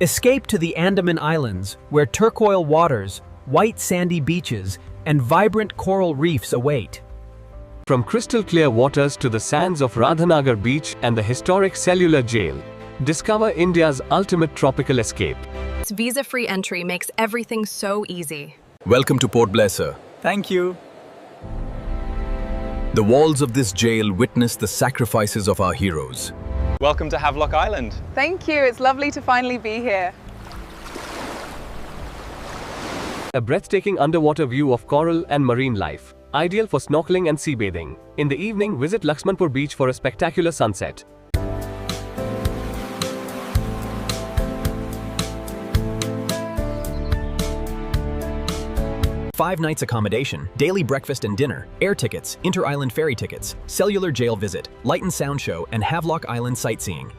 Escape to the Andaman Islands, where turquoise waters, white sandy beaches, and vibrant coral reefs await. From crystal clear waters to the sands of Radhanagar Beach and the historic Cellular Jail, discover India's ultimate tropical escape. Visa-free entry makes everything so easy. Welcome to Port Blair, sir. Thank you. The walls of this jail witness the sacrifices of our heroes. Welcome to Havelock Island. Thank you. It's lovely to finally be here. A breathtaking underwater view of coral and marine life, ideal for snorkeling and sea bathing. In the evening, visit Laxmanpur Beach for a spectacular sunset. Five-nights accommodation, daily breakfast and dinner, air tickets, inter-island ferry tickets, cellular jail visit, light and sound show, and Havelock Island sightseeing.